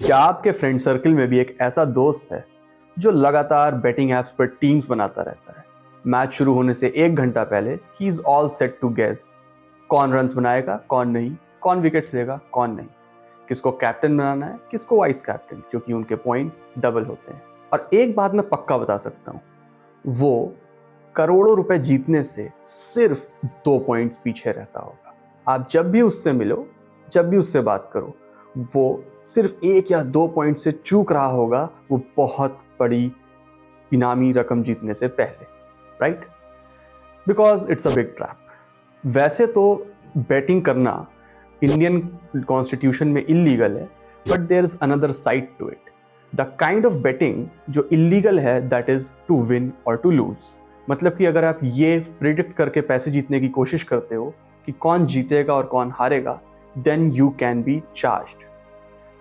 क्या आपके friend circle में भी एक ऐसा दोस्त है जो लगातार बेटिंग ऐप्स पर टीम्स बनाता रहता है? मैच शुरू होने से 1 घंटा पहले ही is all set to guess कौन रन्स बनाएगा, कौन नहीं, कौन विकेट्स लेगा, कौन नहीं, किसको कैप्टन बनाना है, किसको वाइस कैप्टन, क्योंकि उनके पॉइंट्स डबल होते हैं। और एक बात मैं पक्का बता सकता हूँ, वो करोड़ों रुपए जीतने से सिर्फ 2 पॉइंट्स पीछे रहता होगा। आप जब भी उससे मिलो, जब भी उससे बात करो, वो सिर्फ 1 या 2 पॉइंट से चूक रहा होगा वो बहुत बड़ी इनामी रकम जीतने से पहले, right? Because it's a big trap. वैसे तो बैटिंग करना इंडियन कॉन्स्टिट्यूशन में इलीगल है, but there is another side to it. The kind of betting जो इलीगल है दैट इज टू विन और टू लूज। मतलब कि अगर आप ये प्रिडिक्ट करके पैसे जीतने की कोशिश करते हो कि कौन जीतेगा और कौन हारेगा, then you can be charged.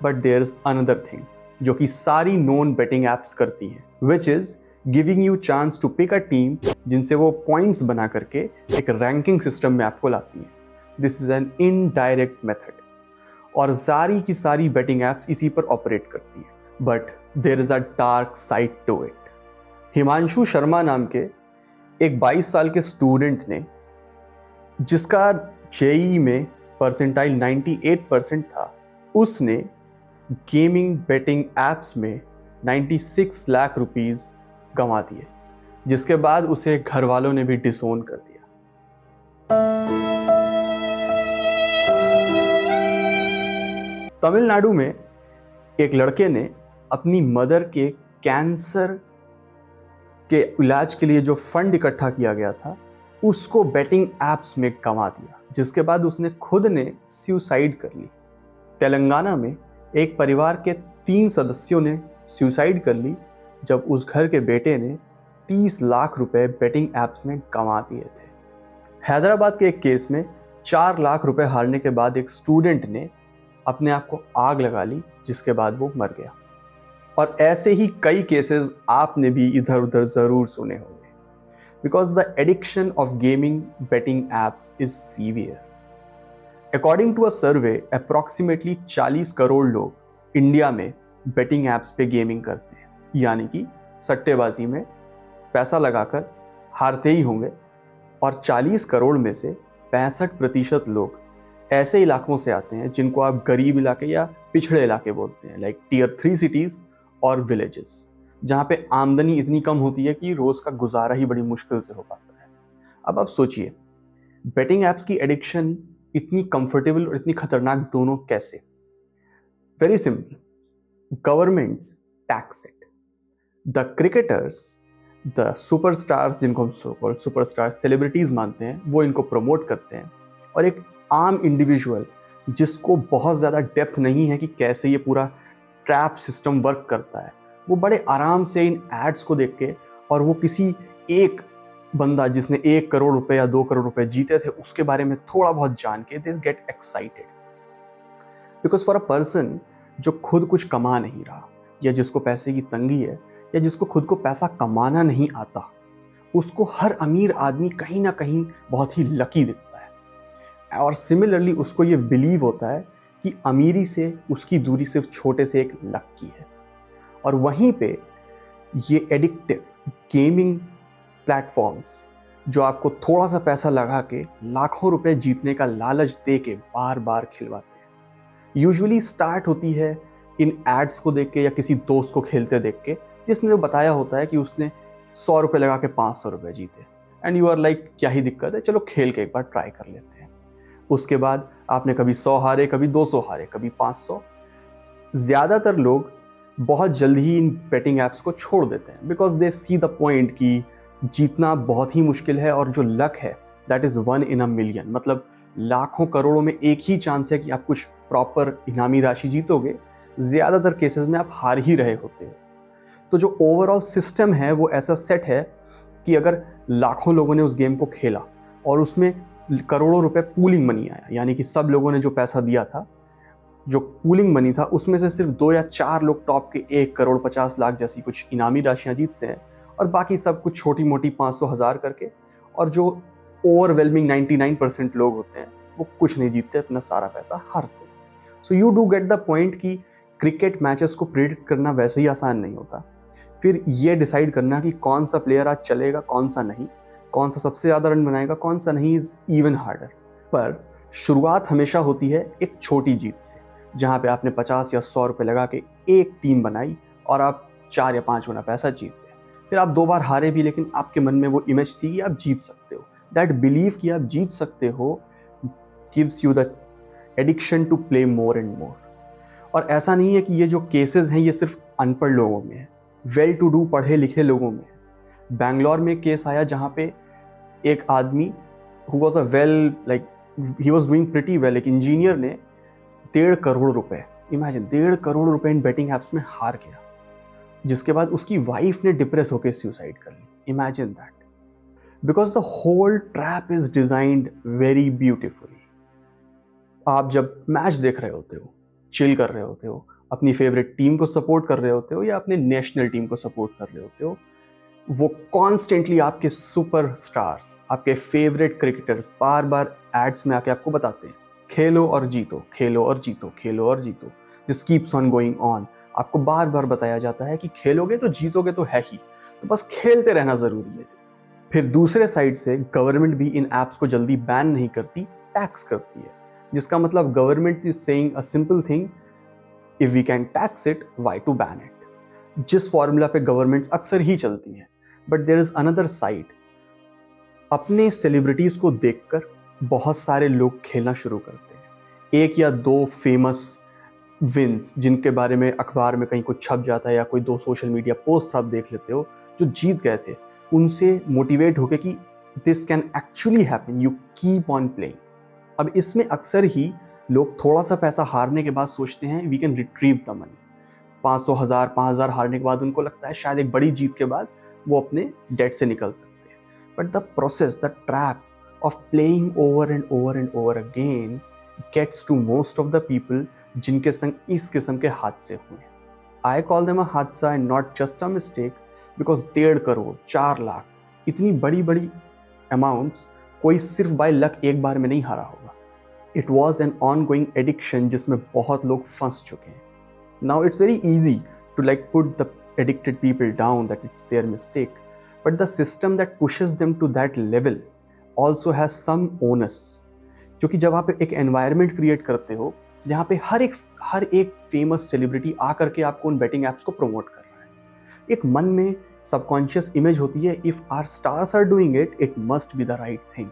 But there is another thing जो कि सारी नोन बेटिंग एप्स करती हैं, which is giving you chance to pick a team जिनसे वो पॉइंट्स बना करके एक रैंकिंग सिस्टम में आपको लाती हैं। This is an indirect method और सारी की सारी बेटिंग एप्स इसी पर ऑपरेट करती हैं। But there is a dark side to it. Himanshu Sharma नाम के एक 22 साल के स्टूडेंट ने, जिसका जेईई में परसेंटाइल 98% था, उसने गेमिंग बेटिंग एप्स में 96 लाख रुपीस गंवा दिए, जिसके बाद उसे घर वालों ने भी डिसोन कर दिया। तमिलनाडु में एक लड़के ने अपनी मदर के कैंसर के इलाज के लिए जो फंड इकट्ठा किया गया था उसको बेटिंग एप्स में गंवा दिया, जिसके बाद उसने खुद ने सुसाइड कर ली। तेलंगाना में एक परिवार के 3 सदस्यों ने सुसाइड कर ली जब उस घर के बेटे ने 30 लाख रुपए बेटिंग एप्स में गंवा दिए थे। हैदराबाद के एक केस में 4 लाख रुपए हारने के बाद एक स्टूडेंट ने अपने आप को आग लगा ली, जिसके बाद वो मर गया। और ऐसे ही कई केसेस आपने भी इधर उधर जरूर सुने होंगे, because the addiction of gaming betting apps is severe. According to a survey, approximately 40 crore लोग इंडिया में बेटिंग एप्स पे गेमिंग करते हैं, यानी कि सट्टेबाजी में पैसा लगाकर हारते ही होंगे। और 40 करोड़ में से 65% लोग ऐसे इलाकों से आते हैं जिनको आप गरीब इलाके या पिछड़े इलाके बोलते हैं, लाइक टियर 3 सिटीज़ और विलेजेस, जहाँ पे आमदनी इतनी कम होती है कि रोज़ का गुजारा ही बड़ी मुश्किल से हो पाता है। अब आप सोचिए, बेटिंग एप्स की एडिक्शन इतनी कंफर्टेबल और इतनी खतरनाक दोनों कैसे? Very simple, governments tax it. The cricketers, the superstars, जिनको हम सो कॉल्ड सुपरस्टार सेलिब्रिटीज मानते हैं, वो इनको प्रमोट करते हैं। और एक आम इंडिविजुअल जिसको बहुत ज़्यादा डेप्थ नहीं है कि कैसे ये पूरा ट्रैप सिस्टम वर्क करता है, वो बड़े आराम से इन एड्स को देख के, और वो किसी एक बंदा जिसने 1 करोड़ रुपए या 2 करोड़ रुपए जीते थे उसके बारे में थोड़ा बहुत जान के, they get excited. Because for a person जो खुद कुछ कमा नहीं रहा, या जिसको पैसे की तंगी है, या जिसको खुद को पैसा कमाना नहीं आता, उसको हर अमीर आदमी कहीं ना कहीं बहुत ही लकी दिखता है। और सिमिलरली उसको ये बिलीव होता है कि अमीरी से उसकी दूरी सिर्फ छोटे से एक लक की है। और वहीं पे ये एडिक्टिव गेमिंग प्लेटफॉर्म्स जो आपको थोड़ा सा पैसा लगा के लाखों रुपए जीतने का लालच दे के बार बार खिलवाते हैं, यूजुअली स्टार्ट होती है इन एड्स को देख के या किसी दोस्त को खेलते देख के, जिसने बताया होता है कि उसने 100 रुपए लगा के 500 रुपए जीते, एंड यू आर लाइक क्या ही दिक्कत है, चलो खेल के एक बार ट्राई कर लेते हैं। उसके बाद आपने कभी 100 हारे, कभी 200 हारे, कभी 500। ज़्यादातर लोग बहुत जल्दी ही इन बेटिंग ऐप्स को छोड़ देते हैं, because they see the point कि जीतना बहुत ही मुश्किल है और जो लक है that is 1 in a million। मतलब लाखों करोड़ों में एक ही चांस है कि आप कुछ प्रॉपर इनामी राशि जीतोगे। ज़्यादातर केसेस में आप हार ही रहे होते हो। तो जो ओवरऑल सिस्टम है वो ऐसा सेट है कि अगर लाखों लोगों ने उस गेम को खेला और उसमें करोड़ों रुपए पूलिंग मनी आया, यानी कि सब लोगों ने जो पैसा दिया था, जो पूलिंग मनी था, उसमें से सिर्फ 2 या 4 लोग टॉप के 1 करोड़ 50 लाख जैसी कुछ इनामी राशियां जीतते हैं, और बाकी सब कुछ छोटी मोटी 500 हज़ार करके। और जो ओवरवेलमिंग 99% लोग होते हैं वो कुछ नहीं जीतते, अपना सारा पैसा हारते हैं। So you do get the point कि क्रिकेट मैचेस को प्रेडिक्ट करना वैसे ही आसान नहीं होता, फिर ये डिसाइड करना कि कौन सा प्लेयर आज चलेगा, कौन सा नहीं, कौन सा सबसे ज़्यादा रन बनाएगा, कौन सा नहीं, इज़ इवन हार्डर। पर शुरुआत हमेशा होती है एक छोटी जीत से, जहाँ पे आपने 50 या 100 रुपये लगा के एक टीम बनाई और आप 4 या 5 गुना पैसा जीत गए। फिर आप 2 बार हारे भी, लेकिन आपके मन में वो इमेज थी कि आप जीत सकते हो। दैट बिलीव कि आप जीत सकते हो gives you the addiction to play more and more. और ऐसा नहीं है कि ये जो केसेस हैं ये सिर्फ अनपढ़ लोगों में है, वेल टू डू पढ़े लिखे लोगों में है। बैंगलोर में केस आया जहाँ पे एक आदमी who was a well like he was doing pretty well, एक इंजीनियर ने 1.5 करोड़ रुपए, इमेजिन 1.5 करोड़ रुपए इन बेटिंग एप्स में हार गया, जिसके बाद उसकी वाइफ ने डिप्रेस होकर सुसाइड कर ली। Imagine that, because the whole trap is designed very beautifully. आप जब मैच देख रहे होते हो, चिल कर रहे होते हो, अपनी फेवरेट टीम को सपोर्ट कर रहे होते हो या अपने नेशनल टीम को सपोर्ट कर रहे होते हो, वो कॉन्स्टेंटली आपके सुपर स्टार्स, आपके फेवरेट क्रिकेटर्स बार बार एड्स में आके आपको बताते हैं खेलो और जीतो, खेलो और जीतो, खेलो और जीतो। This keeps on going on. आपको बार बार बताया जाता है कि खेलोगे तो जीतोगे तो है ही, तो बस खेलते रहना जरूरी है। फिर दूसरे साइड से गवर्नमेंट भी इन एप्स को जल्दी बैन नहीं करती, टैक्स करती है, जिसका मतलब government is saying a simple thing, if we can tax it why to ban it. जिस फॉर्मूला पे गवर्नमेंट्स अक्सर ही चलती हैं। But there is another side. अपने सेलिब्रिटीज को देखकर बहुत सारे लोग खेलना शुरू करते हैं। 1 या 2 फेमस विंस जिनके बारे में अखबार में कहीं कुछ छप जाता है या कोई 2 सोशल मीडिया पोस्ट आप देख लेते हो जो जीत गए थे, उनसे मोटिवेट होके कि this can actually happen, you keep on playing. अब इसमें अक्सर ही लोग थोड़ा सा पैसा हारने के बाद सोचते हैं we can retrieve the money. 500, 1000, 5000 हारने के बाद उनको लगता है शायद एक बड़ी जीत के बाद वो अपने डेट से निकल सकते हैं। But the process, the trap of playing over and over and over again gets to most of the people जिनके संग इस किस्म के हादसे हुए। आई कॉल देम अ हादसा and not just a mistake, because 1.5 crore, 4 lakh, इतनी बड़ी बड़ी अमाउंट्स कोई सिर्फ बाय लक एक बार में नहीं हारा होगा। It was an ongoing addiction जिसमें बहुत लोग फंस चुके हैं। Now it's very easy to like put the addicted people down that it's their mistake, but the system that pushes them to that level also has some onus। क्योंकि जब आप एक एनवायरनमेंट क्रिएट करते हो जहाँ पे हर एक फेमस सेलिब्रिटी आकर के आपको उन बेटिंग एप्स को प्रमोट कर रहा है, एक मन में सबकॉन्शियस इमेज होती है, if our stars are doing it, it must be the right thing.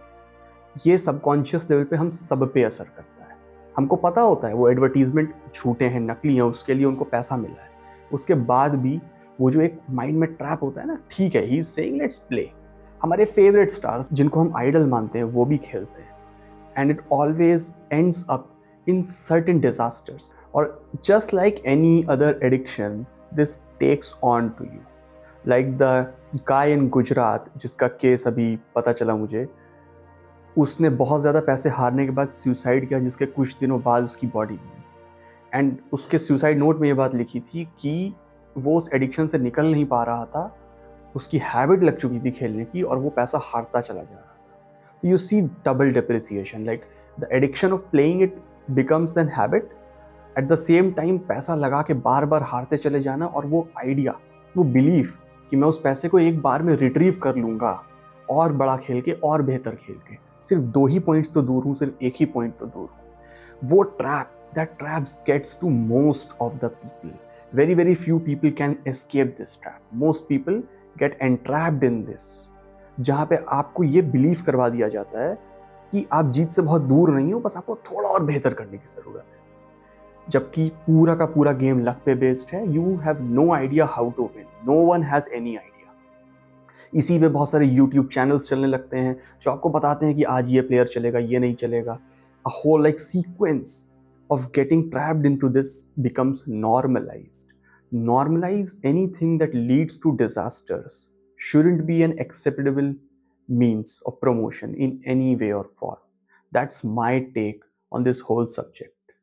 ये सबकॉन्शियस लेवल पे हम सब पे असर करता है। हमको पता होता है वो एडवर्टीजमेंट झूठे हैं, नकली हैं, उसके लिए उनको पैसा मिला है। उसके बाद भी वो जो एक माइंड में ट्रैप होता है ना, ठीक है, he is saying let's play. हमारे फेवरेट स्टार्स जिनको हम आइडल मानते हैं वो भी खेलते हैं, and it always ends up in certain disasters. और just like any other addiction, this takes on to you. Like the guy in Gujarat जिसका केस अभी पता चला मुझे, उसने बहुत ज़्यादा पैसे हारने के बाद सुसाइड किया, जिसके कुछ दिनों बाद उसकी बॉडी, एंड उसके सुसाइड नोट में ये बात लिखी थी कि वो उस एडिक्शन से निकल नहीं पा रहा था, उसकी हैबिट लग चुकी थी खेलने की और वो पैसा हारता चला जा रहा था। तो you see double depreciation, like the addiction of playing it becomes an habit, at the same time पैसा लगा के बार बार हारते चले जाना, और वो आइडिया, वो बिलीफ कि मैं उस पैसे को एक बार में रिट्रीव कर लूँगा और बड़ा खेल के और बेहतर खेल के, सिर्फ 2 ही पॉइंट्स तो दूर हूँ, सिर्फ 1 ही पॉइंट तो दूर हूँ। वो trap, that traps gets to most of the people. Very few people can escape this trap. Most people get entrapped in this, जहाँ पे आपको ये बिलीव करवा दिया जाता है कि आप जीत से बहुत दूर नहीं हो, बस आपको थोड़ा और बेहतर करने की ज़रूरत है। जबकि पूरा का पूरा गेम लक पे बेस्ड है। You have no idea how to win, no one has any idea. इसी पे बहुत सारे यूट्यूब चैनल्स चलने लगते हैं जो आपको बताते हैं कि आज ये प्लेयर चलेगा, ये नहीं चलेगा। A whole like sequence of getting trapped into this becomes normalized. Normalize anything that leads to disasters shouldn't be an acceptable means of promotion in any way or form. That's my take on this whole subject.